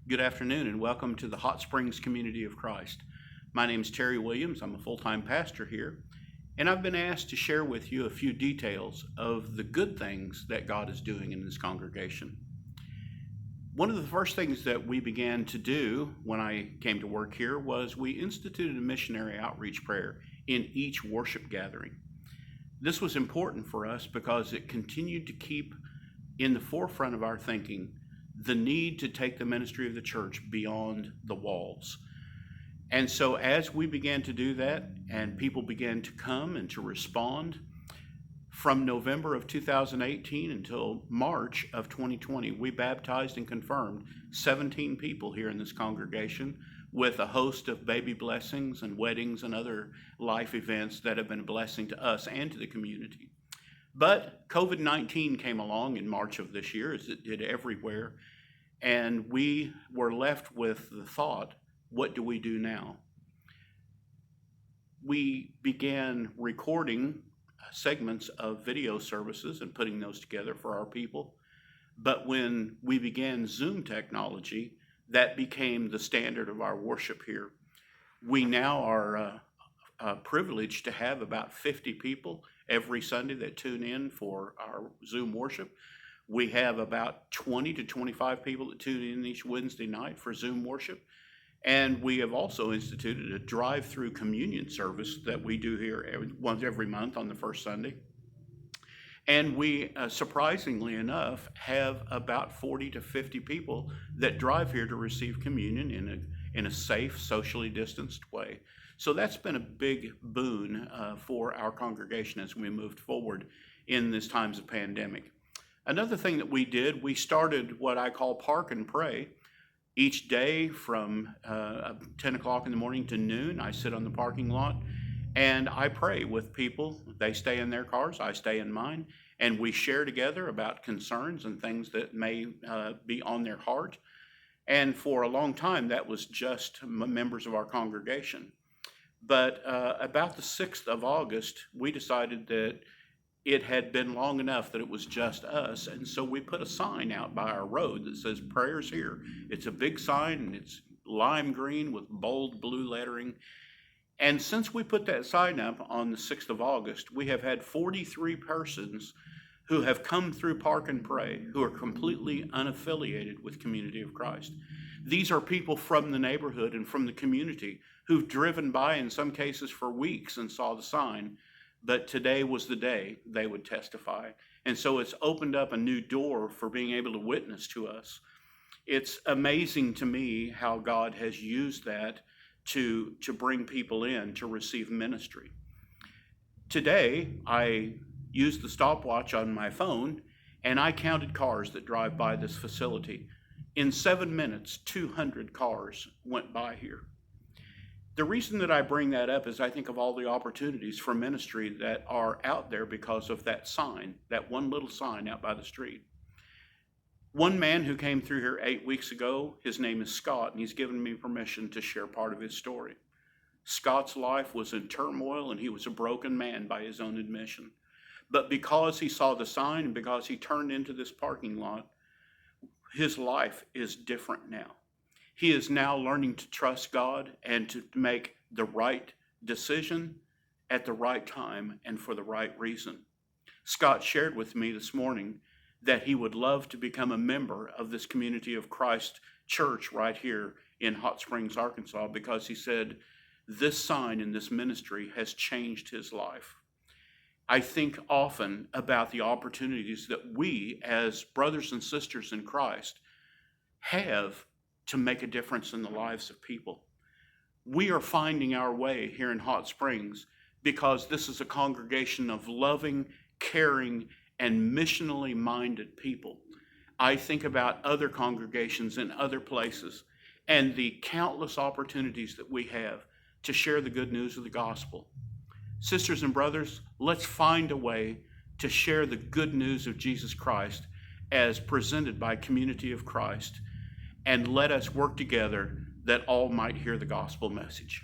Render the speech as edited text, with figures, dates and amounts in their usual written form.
Good afternoon and welcome to the Hot Springs Community of Christ. My name is Terry Williams. I'm a full-time pastor here, and I've been asked to share with you a few details of the good things that God is doing in this congregation. One of the first things that we began to do when I came to work here was we instituted a missionary outreach prayer in each worship gathering. This was important for us because it continued to keep in the forefront of our thinking the need to take the ministry of the church beyond the walls. And so as we began to do that and people began to come and to respond, from November of 2018 until March of 2020, we baptized and confirmed 17 people here in this congregation with a host of baby blessings and weddings and other life events that have been a blessing to us and to the community. But COVID-19 came along in March of this year, as it did everywhere, and we were left with the thought, what do we do now? We began recording segments of video services and putting those together for our people. But when we began Zoom technology, that became the standard of our worship here. We now are privileged to have about 50 people every Sunday that tune in for our Zoom worship. We have about 20 to 25 people that tune in each Wednesday night for Zoom worship. And we have also instituted a drive-through communion service that we do here once every month on the first Sunday. And we, surprisingly enough, have about 40 to 50 people that drive here to receive communion in a safe, socially distanced way. So that's been a big boon for our congregation as we moved forward in these times of pandemic. Another thing that we did, we started what I call Park and Pray. Each day from 10 o'clock in the morning to noon, I sit on the parking lot and I pray with people. They stay in their cars, I stay in mine, and we share together about concerns and things that may be on their heart. And for a long time, that was just members of our congregation. But about the 6th of August, we decided that it had been long enough that it was just us. And so we put a sign out by our road that says prayers here. It's a big sign and it's lime green with bold blue lettering. And since we put that sign up on the 6th of August, we have had 43 persons who have come through Park and Pray who are completely unaffiliated with Community of Christ. These are people from the neighborhood and from the community who've driven by in some cases for weeks and saw the sign, but today was the day they would testify. And so it's opened up a new door for being able to witness to us. It's amazing to me how God has used that to bring people in to receive ministry. Today, I used the stopwatch on my phone and I counted cars that drive by this facility. In 7 minutes, 200 cars went by here. The reason that I bring that up is I think of all the opportunities for ministry that are out there because of that sign, that one little sign out by the street. One man who came through here 8 weeks ago, his name is Scott, and he's given me permission to share part of his story. Scott's life was in turmoil, and he was a broken man by his own admission. But because he saw the sign and because he turned into this parking lot, his life is different now. He is now learning to trust God and to make the right decision at the right time and for the right reason. Scott shared with me this morning that he would love to become a member of this Community of Christ church right here in Hot Springs, Arkansas, because he said this sign in this ministry has changed his life. I think often about the opportunities that we as brothers and sisters in Christ have to make a difference in the lives of people. We are finding our way here in Hot Springs because this is a congregation of loving, caring, and missionally minded people. I think about other congregations in other places and the countless opportunities that we have to share the good news of the gospel. Sisters and brothers, let's find a way to share the good news of Jesus Christ as presented by Community of Christ, and let us work together that all might hear the gospel message.